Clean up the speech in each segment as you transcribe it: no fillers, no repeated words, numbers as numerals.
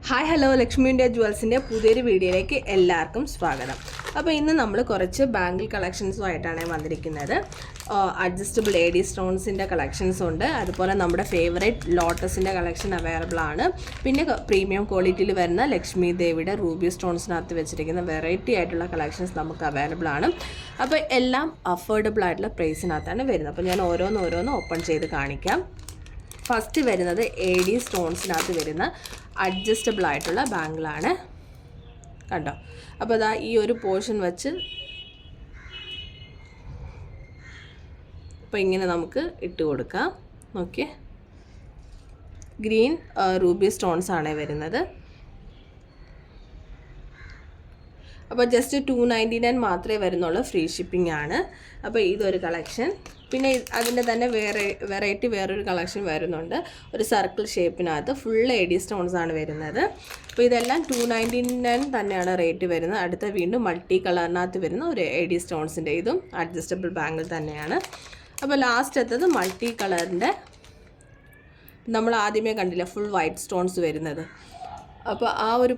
Hi hello Lakshmi India ജുവൽസിൻ്റെ പുതിയൊരു വീഡിയോയിലേക്ക് എല്ലാവർക്കും സ്വാഗതം. അപ്പോൾ ഇന്ന് നമ്മൾ കുറച്ച് ബാംഗിൾ കളക്ഷൻസുമായിട്ടാണ് വന്നിരിക്കുന്നത്. അഡ്ജസ്റ്റബിൾ എഡി സ്റ്റോൺസിൻ്റെ കളക്ഷൻസ് ഉണ്ട്, അതുപോലെ നമ്മുടെ ഫേവറേറ്റ് ലോട്ടസിൻ്റെ കളക്ഷൻ അവൈലബിൾ ആണ്. പിന്നെ പ്രീമിയം ക്വാളിറ്റിയിൽ വരുന്ന ലക്ഷ്മി ദേവിയുടെ റൂബി സ്റ്റോൺസിനകത്ത് വെച്ചിരിക്കുന്ന വെറൈറ്റി ആയിട്ടുള്ള കളക്ഷൻസ് നമുക്ക് അവൈലബിൾ ആണ്. അപ്പോൾ എല്ലാം അഫോർഡബിൾ ആയിട്ടുള്ള പ്രൈസിനകത്താണ് വരുന്നത്. അപ്പോൾ ഞാൻ ഓരോന്ന് ഓപ്പൺ ചെയ്ത് കാണിക്കാം. ഫസ്റ്റ് വരുന്നത് എ ഡി സ്റ്റോൺസിനകത്ത് വരുന്ന അഡ്ജസ്റ്റബിൾ ആയിട്ടുള്ള ബാംഗിളാണ്, കണ്ടോ. അപ്പോൾ അതാ ഈ ഒരു പോർഷൻ വെച്ച് അപ്പോൾ ഇങ്ങനെ നമുക്ക് ഇട്ട് കൊടുക്കാം. നോക്കിയേ, ഗ്രീൻ റൂബി സ്റ്റോൺസ് ആണ് വരുന്നത്. അപ്പോൾ ജസ്റ്റ് 299 മാത്രമേ വരുന്നുള്ളൂ, ഫ്രീ ഷിപ്പിംഗ് ആണ്. അപ്പോൾ ഇതൊരു കളക്ഷൻ. പിന്നെ അതിൻ്റെ തന്നെ വേറൊരു കളക്ഷൻ വരുന്നുണ്ട്, ഒരു സർക്കിൾ ഷേപ്പിനകത്ത് ഫുൾ എ ഡി സ്റ്റോൺസ് ആണ് വരുന്നത്. അപ്പോൾ ഇതെല്ലാം 299 തന്നെയാണ് റേറ്റ് വരുന്നത്. അടുത്ത വീണ്ടും മൾട്ടി കളറിനകത്ത് വരുന്ന ഒരു എ ഡി സ്റ്റോൺസിൻ്റെ ഇതും അഡ്ജസ്റ്റബിൾ ബാംഗിൾ തന്നെയാണ്. അപ്പോൾ ലാസ്റ്റ് എത്തത് മൾട്ടി കളറിൻ്റെ, നമ്മൾ ആദ്യമേ കണ്ടില്ല ഫുൾ വൈറ്റ് സ്റ്റോൺസ് വരുന്നത്. അപ്പോൾ ആ ഒരു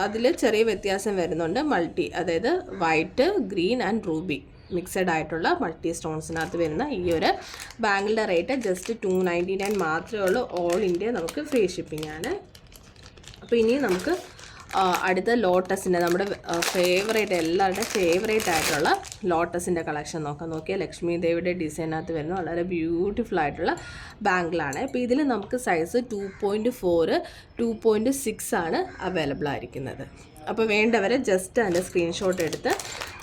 അതിൽ ചെറിയ വ്യത്യാസം വരുന്നുണ്ട്. മൾട്ടി, അതായത് white, green and Ruby mixed ആയിട്ടുള്ള മൾട്ടി സ്റ്റോൺസിനകത്ത് വരുന്ന ഈ ഒരു ബാംഗിളുടെ റേറ്റ് ജസ്റ്റ് 299 മാത്രമേ ഉള്ളൂ. ഓൾ ഇന്ത്യ നമുക്ക് ഫ്രീ ഷിപ്പിംഗ് ആണ്. അപ്പോൾ ഇനി നമുക്ക് അടുത്ത ലോട്ടസിൻ്റെ, നമ്മുടെ ഫേവറേറ്റ്, എല്ലാവരുടെയും ഫേവറേറ്റ് ആയിട്ടുള്ള ലോട്ടസിൻ്റെ കളക്ഷൻ നോക്കിയാൽ ലക്ഷ്മി ദേവിയുടെ ഡിസൈനകത്ത് വരുന്ന വളരെ ബ്യൂട്ടിഫുൾ ആയിട്ടുള്ള ബാംഗിളാണ്. അപ്പോൾ ഇതിൽ നമുക്ക് സൈസ് 2.4, 2.6 ആണ് അവൈലബിൾ ആയിരിക്കുന്നത്. അപ്പോൾ വേണ്ടവരെ ജസ്റ്റ് അതിൻ്റെ സ്ക്രീൻഷോട്ട് എടുത്ത്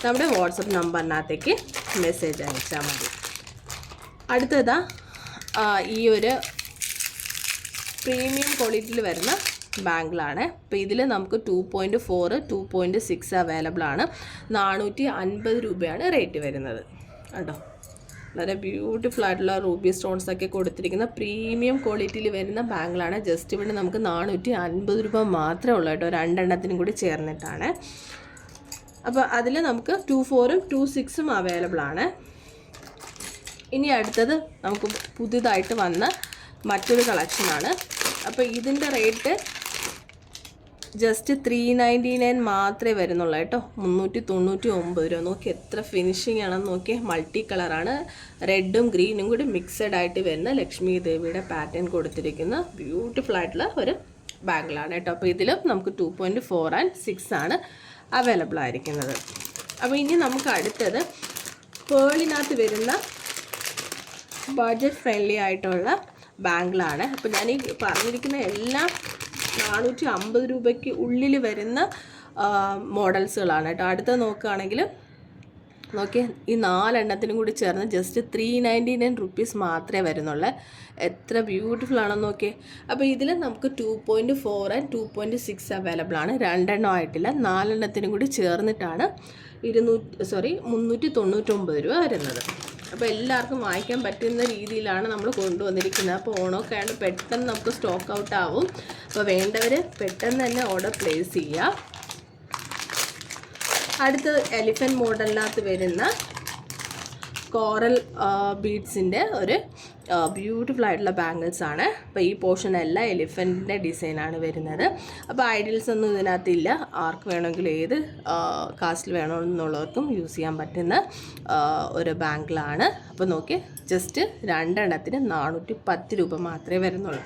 നമ്മുടെ വാട്സപ്പ് നമ്പറിനകത്തേക്ക് മെസ്സേജ് അയച്ചാൽ മതി. അടുത്തതാ ഈ ഒരു പ്രീമിയം ക്വാളിറ്റിയിൽ വരുന്ന ബാംഗിളാണ്. അപ്പോൾ ഇതിൽ നമുക്ക് 2.4, 2.6 അവൈലബിൾ ആണ്. 450 രൂപയാണ് റേറ്റ് വരുന്നത്. കേട്ടോ, വളരെ ബ്യൂട്ടിഫുൾ ആയിട്ടുള്ള റൂബി സ്റ്റോൺസ് ഒക്കെ കൊടുത്തിരിക്കുന്ന പ്രീമിയം ക്വാളിറ്റിയിൽ വരുന്ന ബാംഗിളാണ്. ജസ്റ്റ് ഇവിടെ നമുക്ക് 450 രൂപ മാത്രമേ ഉള്ളൂ കേട്ടോ, രണ്ടെണ്ണത്തിനും കൂടി ചേർന്നിട്ടാണ്. അപ്പോൾ അതിൽ നമുക്ക് 2.4ഉം 2.6ഉം അവൈലബിൾ ആണ്. ഇനി അടുത്തത് നമുക്ക് പുതിയതായിട്ട് വന്ന മറ്റൊരു കളക്ഷനാണ്. അപ്പോൾ ഇതിൻ്റെ റേറ്റ് ജസ്റ്റ് 399 മാത്രമേ വരുന്നുള്ളൂ കേട്ടോ, 399 രൂപ. നോക്കി എത്ര ഫിനിഷിംഗ് ആണെന്ന് നോക്കിയേ. മൾട്ടി കളറാണ്, റെഡും ഗ്രീനും കൂടി മിക്സഡ് ആയിട്ട് വരുന്ന ലക്ഷ്മി ദേവിയുടെ പാറ്റേൺ കൊടുത്തിരിക്കുന്ന ബ്യൂട്ടിഫുൾ ആയിട്ടുള്ള ഒരു ബാംഗിളാണ് കേട്ടോ. അപ്പോൾ ഇതിലും നമുക്ക് 2.4 and 6 ആണ് അവൈലബിൾ ആയിരിക്കുന്നത്. അപ്പോൾ ഇനി നമുക്ക് അടുത്തത് പേളിനകത്ത് വരുന്ന ബഡ്ജറ്റ് ഫ്രണ്ട്ലി ആയിട്ടുള്ള ബാംഗിളാണ്. അപ്പോൾ ഞാൻ ഈ പറഞ്ഞിരിക്കുന്ന എല്ലാം 450 രൂപയ്ക്ക് ഉള്ളിൽ വരുന്ന മോഡൽസുകളാണ് കേട്ടോ. അടുത്ത നോക്കുകയാണെങ്കിൽ നോക്കിയേ, ഈ 4 എണ്ണത്തിനും കൂടി ചേർന്ന് ജസ്റ്റ് 399 റുപ്പീസ് മാത്രമേ വരുന്നുള്ളൂ. എത്ര ബ്യൂട്ടിഫുൾ ആണെന്ന് നോക്കിയേ. അപ്പോൾ ഇതിൽ നമുക്ക് 2.4 and 2.6 അവൈലബിൾ ആണ്. 2 എണ്ണം ആയിട്ടില്ല, 4 എണ്ണത്തിനും കൂടി ചേർന്നിട്ടാണ് 399 രൂപ വരുന്നത്. അപ്പോൾ എല്ലാവർക്കും വാങ്ങിക്കാൻ പറ്റുന്ന രീതിയിലാണ് നമ്മൾ കൊണ്ടുവന്നിരിക്കുന്നത്. അപ്പോൾ ഓണമൊക്കെ ആയതുകൊണ്ട് പെട്ടെന്ന് നമുക്ക് സ്റ്റോക്ക് ഔട്ട് ആവും. അപ്പോൾ വേണ്ടവർ പെട്ടെന്ന് തന്നെ ഓർഡർ പ്ലേസ് ചെയ്യുക. അടുത്തത് എലിഫൻറ്റ് മോഡലിനകത്ത് വരുന്ന കോറൽ ബീഡ്സിൻ്റെ ഒരു ബ്യൂട്ടിഫുൾ ആയിട്ടുള്ള ബാംഗിൾസ് ആണ്. അപ്പോൾ ഈ പോർഷൻ എല്ലാം എലിഫൻറ്റിൻ്റെ ഡിസൈനാണ് വരുന്നത്. അപ്പോൾ ഐഡിയൽസ് ഒന്നും ഇതിനകത്തില്ല, ആർക്ക് വേണമെങ്കിലും ഏത് കാസ്റ്റിൽ വേണമെന്നുള്ളവർക്കും യൂസ് ചെയ്യാൻ പറ്റുന്ന ഒരു ബാംഗിളാണ്. അപ്പോൾ നോക്കി, ജസ്റ്റ് 2 എണ്ണത്തിന് 410 രൂപ മാത്രമേ വരുന്നുള്ളൂ.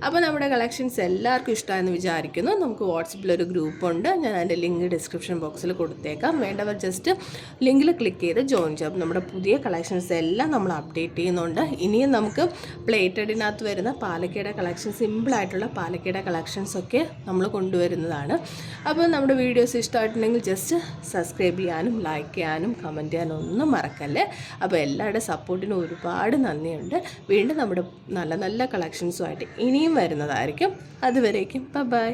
അപ്പോൾ നമ്മുടെ കളക്ഷൻസ് എല്ലാവർക്കും ഇഷ്ടമായെന്ന് വിചാരിക്കുന്നു. നമുക്ക് വാട്സപ്പിലൊരു ഗ്രൂപ്പുണ്ട്, ഞാൻ അതിൻ്റെ ലിങ്ക് ഡിസ്ക്രിപ്ഷൻ ബോക്സിൽ കൊടുത്തേക്കാം. വേണ്ടവർ ജസ്റ്റ് ലിങ്കിൽ ക്ലിക്ക് ചെയ്ത് ജോയിൻ ചെയ്യാം. നമ്മുടെ പുതിയ കളക്ഷൻസ് എല്ലാം നമ്മൾ അപ്ഡേറ്റ് ചെയ്യുന്നുണ്ട്. ഇനിയും നമുക്ക് പ്ലേറ്റഡിനകത്ത് വരുന്ന പാലക്കയുടെ കളക്ഷൻ, സിമ്പിളായിട്ടുള്ള പാലക്കയുടെ കളക്ഷൻസൊക്കെ നമ്മൾ കൊണ്ടുവരുന്നതാണ്. അപ്പോൾ നമ്മുടെ വീഡിയോസ് ഇഷ്ടമായിട്ടുണ്ടെങ്കിൽ ജസ്റ്റ് സബ്സ്ക്രൈബ് ചെയ്യാനും ലൈക്ക് ചെയ്യാനും കമൻറ്റ് ചെയ്യാനും ഒന്നും മറക്കല്ലേ. അപ്പോൾ എല്ലാവരുടെ സപ്പോർട്ടിനും ഒരുപാട് നന്ദിയുണ്ട്. വീണ്ടും നമ്മുടെ നല്ല നല്ല കളക്ഷൻസുമായിട്ട് ഇനിയും വരുന്നതായിരിക്കും. അതുവരേക്കും ബൈ.